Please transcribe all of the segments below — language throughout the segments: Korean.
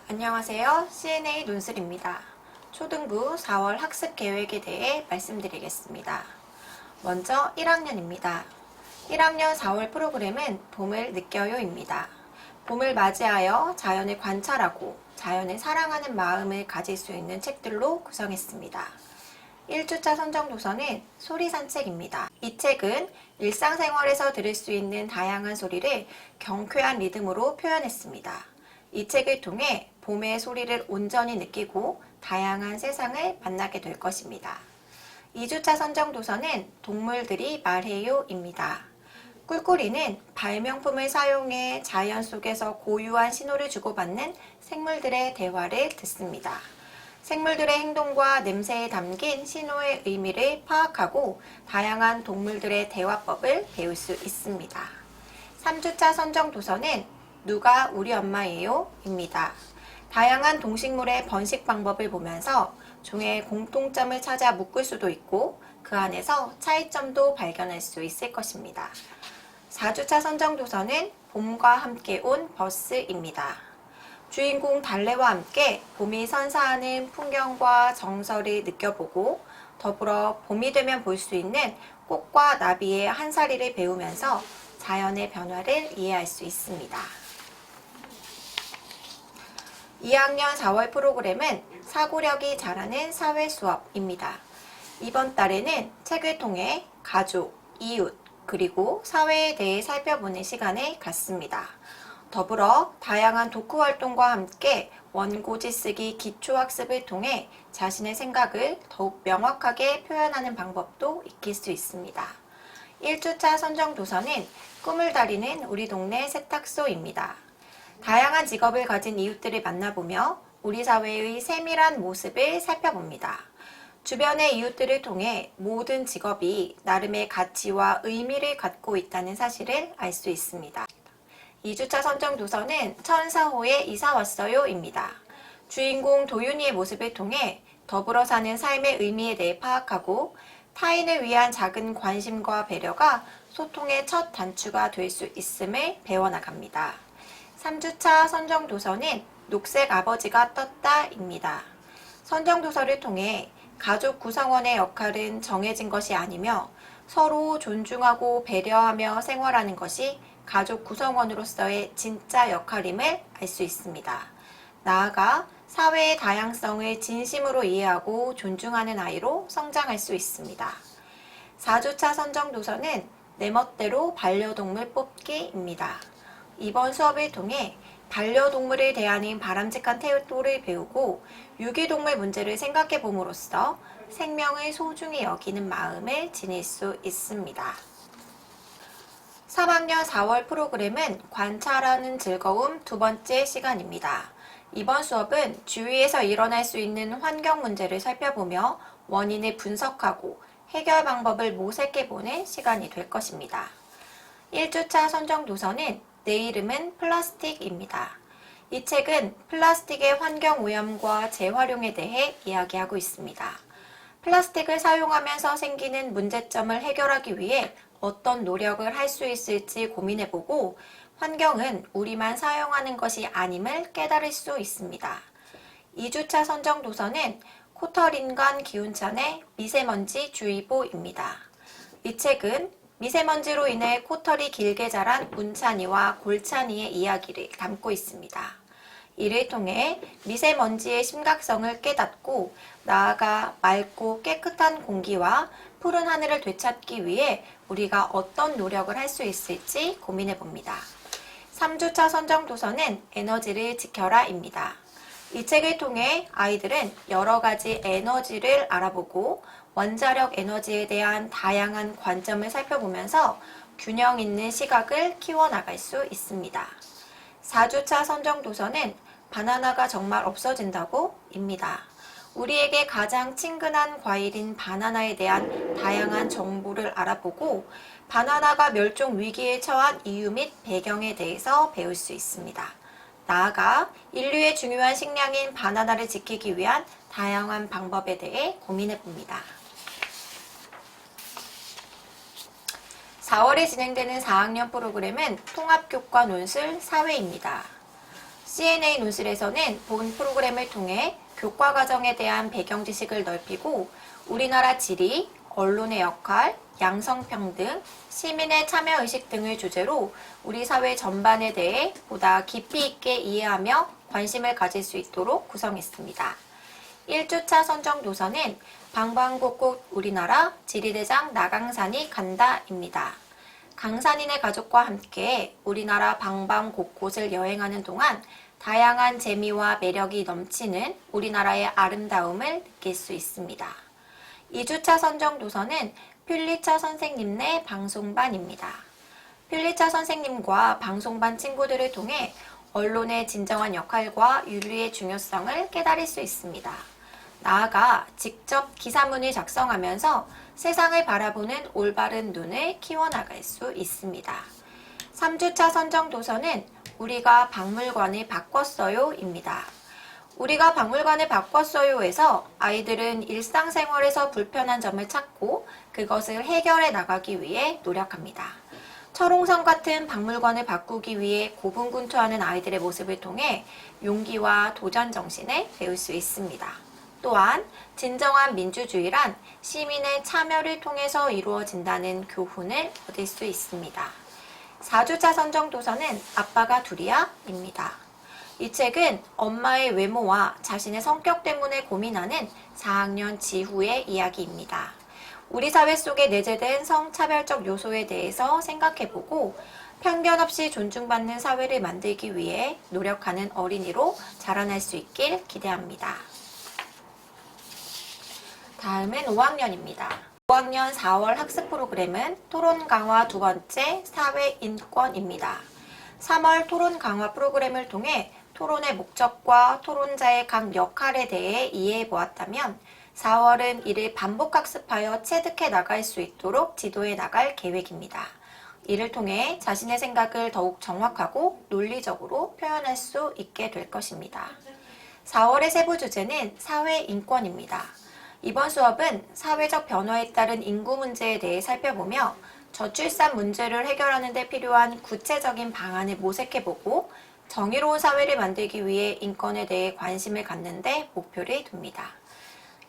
안녕하세요. CNA 논슬입니다. 초등부 4월 학습 계획에 대해 말씀드리겠습니다. 먼저 1학년입니다. 1학년 4월 프로그램은 봄을 느껴요입니다. 봄을 맞이하여 자연을 관찰하고 자연을 사랑하는 마음을 가질 수 있는 책들로 구성했습니다. 1주차 선정 도서는 소리 산책입니다. 이 책은 일상생활에서 들을 수 있는 다양한 소리를 경쾌한 리듬으로 표현했습니다. 이 책을 통해 봄의 소리를 온전히 느끼고 다양한 세상을 만나게 될 것입니다. 2주차 선정 도서는 동물들이 말해요입니다. 꿀꿀이는 발명품을 사용해 자연 속에서 고유한 신호를 주고받는 생물들의 대화를 듣습니다. 생물들의 행동과 냄새에 담긴 신호의 의미를 파악하고 다양한 동물들의 대화법을 배울 수 있습니다. 3주차 선정 도서는 누가 우리 엄마예요? 입니다. 다양한 동식물의 번식 방법을 보면서 종의 공통점을 찾아 묶을 수도 있고 그 안에서 차이점도 발견할 수 있을 것입니다. 4주차 선정 도서는 봄과 함께 온 버스입니다. 주인공 달래와 함께 봄이 선사하는 풍경과 정서를 느껴보고 더불어 봄이 되면 볼 수 있는 꽃과 나비의 한사리를 배우면서 자연의 변화를 이해할 수 있습니다. 2학년 4월 프로그램은 사고력이 자라는 사회 수업입니다. 이번 달에는 책을 통해 가족, 이웃, 그리고 사회에 대해 살펴보는 시간을 갖습니다. 더불어 다양한 독후 활동과 함께 원고지 쓰기 기초학습을 통해 자신의 생각을 더욱 명확하게 표현하는 방법도 익힐 수 있습니다. 1주차 선정 도서는 꿈을 다리는 우리 동네 세탁소입니다. 다양한 직업을 가진 이웃들을 만나보며 우리 사회의 세밀한 모습을 살펴봅니다. 주변의 이웃들을 통해 모든 직업이 나름의 가치와 의미를 갖고 있다는 사실을 알 수 있습니다. 2주차 선정 도서는 1004호에 이사 왔어요입니다. 주인공 도윤이의 모습을 통해 더불어 사는 삶의 의미에 대해 파악하고 타인을 위한 작은 관심과 배려가 소통의 첫 단추가 될 수 있음을 배워나갑니다. 3주차 선정 도서는 녹색 아버지가 떴다입니다. 선정 도서를 통해 가족 구성원의 역할은 정해진 것이 아니며 서로 존중하고 배려하며 생활하는 것이 가족 구성원으로서의 진짜 역할임을 알 수 있습니다. 나아가 사회의 다양성을 진심으로 이해하고 존중하는 아이로 성장할 수 있습니다. 4주차 선정 도서는 내 멋대로 반려동물 뽑기입니다. 이번 수업을 통해 반려동물을 대하는 바람직한 태도를 배우고 유기동물 문제를 생각해 봄으로써 생명을 소중히 여기는 마음을 지닐 수 있습니다. 3학년 4월 프로그램은 관찰하는 즐거움 두 번째 시간입니다. 이번 수업은 주위에서 일어날 수 있는 환경 문제를 살펴보며 원인을 분석하고 해결 방법을 모색해보는 시간이 될 것입니다. 1주차 선정 도서는 내 이름은 플라스틱입니다. 이 책은 플라스틱의 환경 오염과 재활용에 대해 이야기하고 있습니다. 플라스틱을 사용하면서 생기는 문제점을 해결하기 위해 어떤 노력을 할 수 있을지 고민해보고 환경은 우리만 사용하는 것이 아님을 깨달을 수 있습니다. 2주차 선정 도서는 코털인간 기운찬의 미세먼지 주의보입니다. 이 책은 미세먼지로 인해 코털이 길게 자란 운찬이와 골찬이의 이야기를 담고 있습니다. 이를 통해 미세먼지의 심각성을 깨닫고 나아가 맑고 깨끗한 공기와 푸른 하늘을 되찾기 위해 우리가 어떤 노력을 할 수 있을지 고민해 봅니다. 3주차 선정 도서는 에너지를 지켜라입니다. 이 책을 통해 아이들은 여러 가지 에너지를 알아보고 원자력 에너지에 대한 다양한 관점을 살펴보면서 균형 있는 시각을 키워나갈 수 있습니다. 4주차 선정 도서는 바나나가 정말 없어진다고? 입니다. 우리에게 가장 친근한 과일인 바나나에 대한 다양한 정보를 알아보고 바나나가 멸종 위기에 처한 이유 및 배경에 대해서 배울 수 있습니다. 나아가 인류의 중요한 식량인 바나나를 지키기 위한 다양한 방법에 대해 고민해 봅니다. 4월에 진행되는 4학년 프로그램은 통합교과 논술 사회입니다. CNA 논술에서는 본 프로그램을 통해 교과 과정에 대한 배경 지식을 넓히고 우리나라 지리, 언론의 역할, 양성평등, 시민의 참여의식 등을 주제로 우리 사회 전반에 대해 보다 깊이 있게 이해하며 관심을 가질 수 있도록 구성했습니다. 1주차 선정도서는 방방곡곡 우리나라 지리대장 나강산이 간다입니다. 강산인의 가족과 함께 우리나라 방방곳곳을 여행하는 동안 다양한 재미와 매력이 넘치는 우리나라의 아름다움을 느낄 수 있습니다. 2주차 선정도서는 퓰리처 선생님네 방송반입니다. 퓰리처 선생님과 방송반 친구들을 통해 언론의 진정한 역할과 윤리의 중요성을 깨달을 수 있습니다. 나아가 직접 기사문을 작성하면서 세상을 바라보는 올바른 눈을 키워나갈 수 있습니다. 3주차 선정도서는 우리가 박물관을 바꿨어요 입니다. 우리가 박물관을 바꿨어요에서 아이들은 일상생활에서 불편한 점을 찾고 그것을 해결해 나가기 위해 노력합니다. 철옹성 같은 박물관을 바꾸기 위해 고군분투하는 아이들의 모습을 통해 용기와 도전 정신을 배울 수 있습니다. 또한 진정한 민주주의란 시민의 참여를 통해서 이루어진다는 교훈을 얻을 수 있습니다. 4주차 선정도서는 아빠가 둘이야? 입니다. 이 책은 엄마의 외모와 자신의 성격 때문에 고민하는 4학년 지후의 이야기입니다. 우리 사회 속에 내재된 성차별적 요소에 대해서 생각해보고 편견 없이 존중받는 사회를 만들기 위해 노력하는 어린이로 자라날 수 있길 기대합니다. 다음은 5학년입니다. 5학년 4월 학습 프로그램은 토론 강화 두 번째 사회 인권입니다. 3월 토론 강화 프로그램을 통해 토론의 목적과 토론자의 각 역할에 대해 이해해 보았다면 4월은 이를 반복 학습하여 체득해 나갈 수 있도록 지도해 나갈 계획입니다. 이를 통해 자신의 생각을 더욱 정확하고 논리적으로 표현할 수 있게 될 것입니다. 4월의 세부 주제는 사회 인권입니다. 이번 수업은 사회적 변화에 따른 인구 문제에 대해 살펴보며 저출산 문제를 해결하는 데 필요한 구체적인 방안을 모색해보고 정의로운 사회를 만들기 위해 인권에 대해 관심을 갖는 데 목표를 둡니다.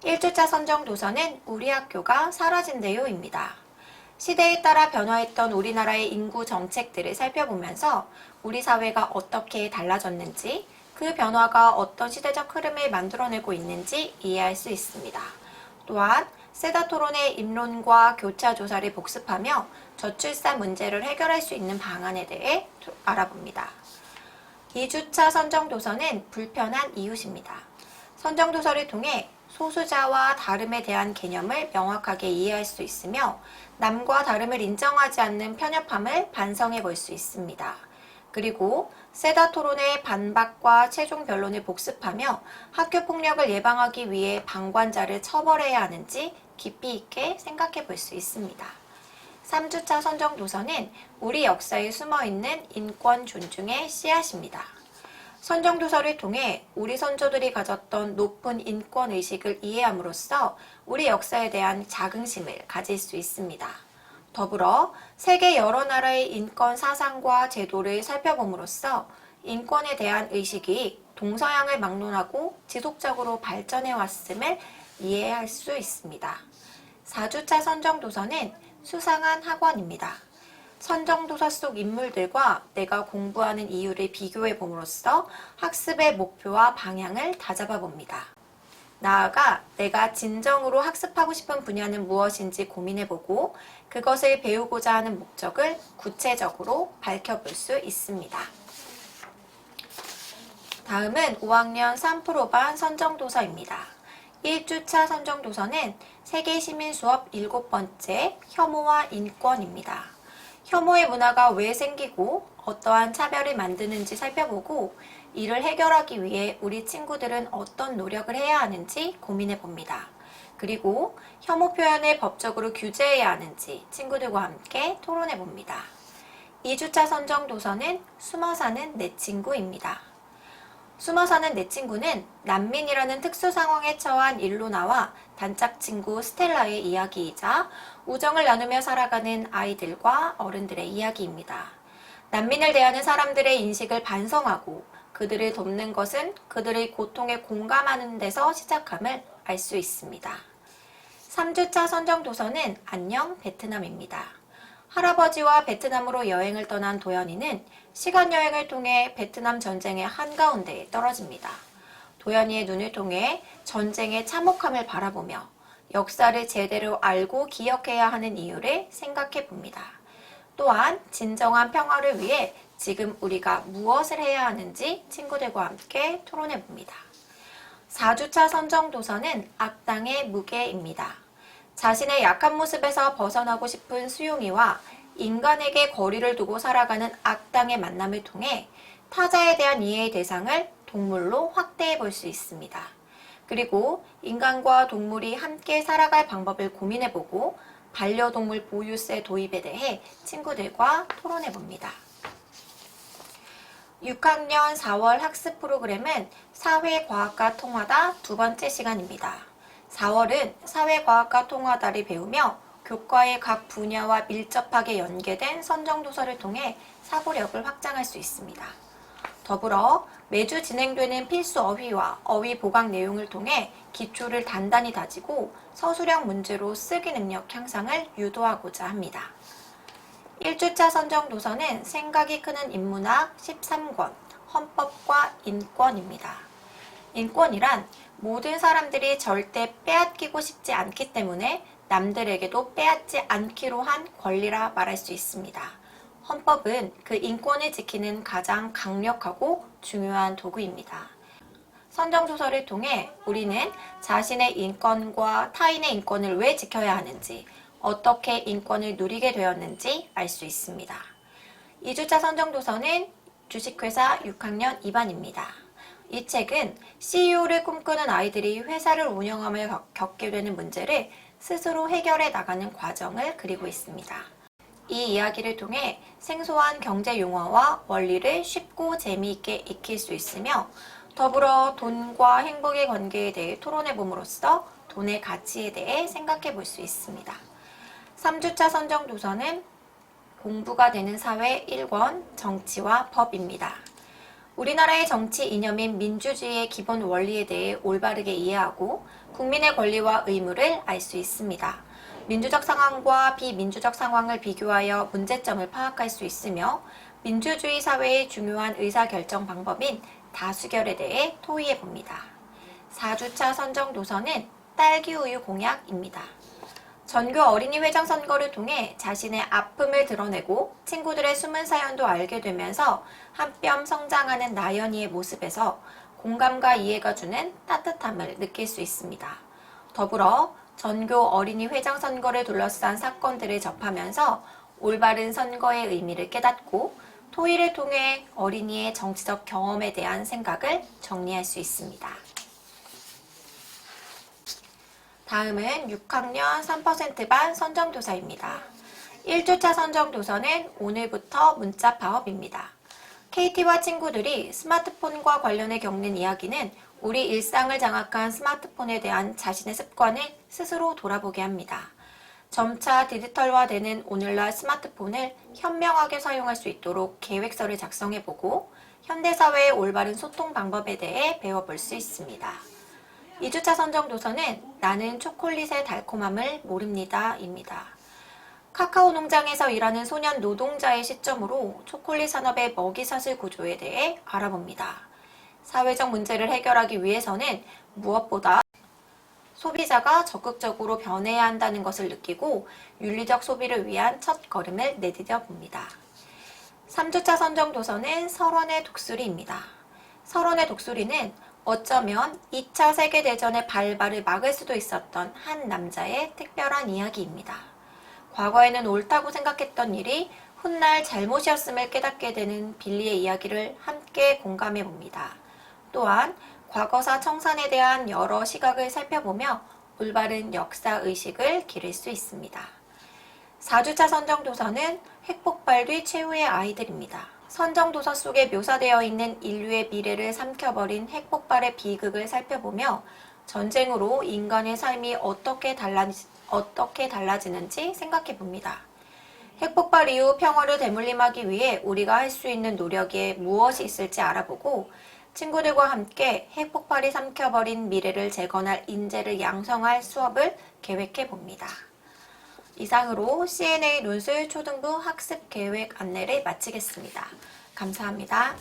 1주차 선정도서는 우리 학교가 사라진대요입니다. 시대에 따라 변화했던 우리나라의 인구 정책들을 살펴보면서 우리 사회가 어떻게 달라졌는지 그 변화가 어떤 시대적 흐름을 만들어내고 있는지 이해할 수 있습니다. 또한 세다 토론의 입론과 교차 조사를 복습하며 저출산 문제를 해결할 수 있는 방안에 대해 알아봅니다. 2주차 선정도서는 불편한 이웃입니다. 선정도서를 통해 소수자와 다름에 대한 개념을 명확하게 이해할 수 있으며 남과 다름을 인정하지 않는 편협함을 반성해 볼 수 있습니다. 그리고 세다 토론의 반박과 최종 변론을 복습하며 학교 폭력을 예방하기 위해 방관자를 처벌해야 하는지 깊이 있게 생각해 볼 수 있습니다. 3주차 선정도서는 우리 역사에 숨어있는 인권 존중의 씨앗입니다. 선정도서를 통해 우리 선조들이 가졌던 높은 인권의식을 이해함으로써 우리 역사에 대한 자긍심을 가질 수 있습니다. 더불어 세계 여러 나라의 인권 사상과 제도를 살펴봄으로써 인권에 대한 의식이 동서양을 막론하고 지속적으로 발전해 왔음을 이해할 수 있습니다. 4주차 선정도서는 수상한 학원입니다. 선정도서 속 인물들과 내가 공부하는 이유를 비교해 봄으로써 학습의 목표와 방향을 다잡아 봅니다. 나아가 내가 진정으로 학습하고 싶은 분야는 무엇인지 고민해보고 그것을 배우고자 하는 목적을 구체적으로 밝혀볼 수 있습니다. 다음은 5학년 3프로반 선정도서입니다. 1주차 선정도서는 세계시민 수업 7번째 혐오와 인권입니다. 혐오의 문화가 왜 생기고 어떠한 차별을 만드는지 살펴보고 이를 해결하기 위해 우리 친구들은 어떤 노력을 해야 하는지 고민해 봅니다. 그리고 혐오 표현을 법적으로 규제해야 하는지 친구들과 함께 토론해 봅니다. 2주차 선정도서는 숨어 사는 내 친구입니다. 숨어 사는 내 친구는 난민이라는 특수 상황에 처한 일로나와 단짝 친구 스텔라의 이야기이자 우정을 나누며 살아가는 아이들과 어른들의 이야기입니다. 난민을 대하는 사람들의 인식을 반성하고 그들을 돕는 것은 그들의 고통에 공감하는 데서 시작함을 알 수 있습니다. 3주차 선정 도서는 안녕 베트남입니다. 할아버지와 베트남으로 여행을 떠난 도연이는 시간여행을 통해 베트남 전쟁의 한가운데에 떨어집니다. 도연이의 눈을 통해 전쟁의 참혹함을 바라보며 역사를 제대로 알고 기억해야 하는 이유를 생각해 봅니다. 또한 진정한 평화를 위해 지금 우리가 무엇을 해야 하는지 친구들과 함께 토론해 봅니다. 4주차 선정 도서는 악당의 무게입니다. 자신의 약한 모습에서 벗어나고 싶은 수용이와 인간에게 거리를 두고 살아가는 악당의 만남을 통해 타자에 대한 이해의 대상을 동물로 확대해 볼 수 있습니다. 그리고 인간과 동물이 함께 살아갈 방법을 고민해 보고 반려동물 보유세 도입에 대해 친구들과 토론해 봅니다. 6학년 4월 학습 프로그램은 사회과학과 통하다 두 번째 시간입니다. 4월은 사회과학과 통하다를 배우며 교과의 각 분야와 밀접하게 연계된 선정도서를 통해 사고력을 확장할 수 있습니다. 더불어 매주 진행되는 필수 어휘와 어휘 보강 내용을 통해 기초를 단단히 다지고 서술형 문제로 쓰기 능력 향상을 유도하고자 합니다. 1주차 선정 도서는 생각이 크는 인문학 13권, 헌법과 인권입니다. 인권이란 모든 사람들이 절대 빼앗기고 싶지 않기 때문에 남들에게도 빼앗지 않기로 한 권리라 말할 수 있습니다. 헌법은 그 인권을 지키는 가장 강력하고 중요한 도구입니다. 선정조서를 통해 우리는 자신의 인권과 타인의 인권을 왜 지켜야 하는지, 어떻게 인권을 누리게 되었는지 알 수 있습니다. 2주차 선정도서는 주식회사 6학년 2반입니다. 이 책은 CEO를 꿈꾸는 아이들이 회사를 운영하며 겪게 되는 문제를 스스로 해결해 나가는 과정을 그리고 있습니다. 이 이야기를 통해 생소한 경제 용어와 원리를 쉽고 재미있게 익힐 수 있으며 더불어 돈과 행복의 관계에 대해 토론해 봄으로써 돈의 가치에 대해 생각해 볼 수 있습니다. 3주차 선정 도서는 공부가 되는 사회 1권 정치와 법입니다. 우리나라의 정치 이념인 민주주의의 기본 원리에 대해 올바르게 이해하고 국민의 권리와 의무를 알 수 있습니다. 민주적 상황과 비민주적 상황을 비교하여 문제점을 파악할 수 있으며 민주주의 사회의 중요한 의사결정 방법인 다수결에 대해 토의해 봅니다. 4주차 선정 도서는 딸기우유 공약입니다. 전교 어린이 회장 선거를 통해 자신의 아픔을 드러내고 친구들의 숨은 사연도 알게 되면서 한뼘 성장하는 나연이의 모습에서 공감과 이해가 주는 따뜻함을 느낄 수 있습니다. 더불어 전교 어린이 회장 선거를 둘러싼 사건들을 접하면서 올바른 선거의 의미를 깨닫고 토의를 통해 어린이의 정치적 경험에 대한 생각을 정리할 수 있습니다. 다음은 6학년 3%반 선정도서입니다. 1주차 선정도서는 오늘부터 문자 파업입니다. KT와 친구들이 스마트폰과 관련해 겪는 이야기는 우리 일상을 장악한 스마트폰에 대한 자신의 습관을 스스로 돌아보게 합니다. 점차 디지털화되는 오늘날 스마트폰을 현명하게 사용할 수 있도록 계획서를 작성해보고 현대사회의 올바른 소통 방법에 대해 배워볼 수 있습니다. 2주차 선정 도서는 나는 초콜릿의 달콤함을 모릅니다 입니다. 카카오 농장에서 일하는 소년 노동자의 시점으로 초콜릿 산업의 먹이사슬 구조에 대해 알아봅니다. 사회적 문제를 해결하기 위해서는 무엇보다 소비자가 적극적으로 변해야 한다는 것을 느끼고 윤리적 소비를 위한 첫 걸음을 내디뎌 봅니다. 3주차 선정 도서는 설원의 독수리입니다. 설원의 독수리는 어쩌면 2차 세계대전의 발발을 막을 수도 있었던 한 남자의 특별한 이야기입니다. 과거에는 옳다고 생각했던 일이 훗날 잘못이었음을 깨닫게 되는 빌리의 이야기를 함께 공감해 봅니다. 또한 과거사 청산에 대한 여러 시각을 살펴보며 올바른 역사의식을 기를 수 있습니다. 4주차 선정도서는 핵폭발 뒤 최후의 아이들입니다. 선정도서 속에 묘사되어 있는 인류의 미래를 삼켜버린 핵폭발의 비극을 살펴보며 전쟁으로 인간의 삶이 어떻게 달라지는지 생각해 봅니다. 핵폭발 이후 평화를 되물림하기 위해 우리가 할 수 있는 노력에 무엇이 있을지 알아보고 친구들과 함께 핵폭발이 삼켜버린 미래를 재건할 인재를 양성할 수업을 계획해 봅니다. 이상으로 CNA 논술 초등부 학습 계획 안내를 마치겠습니다. 감사합니다.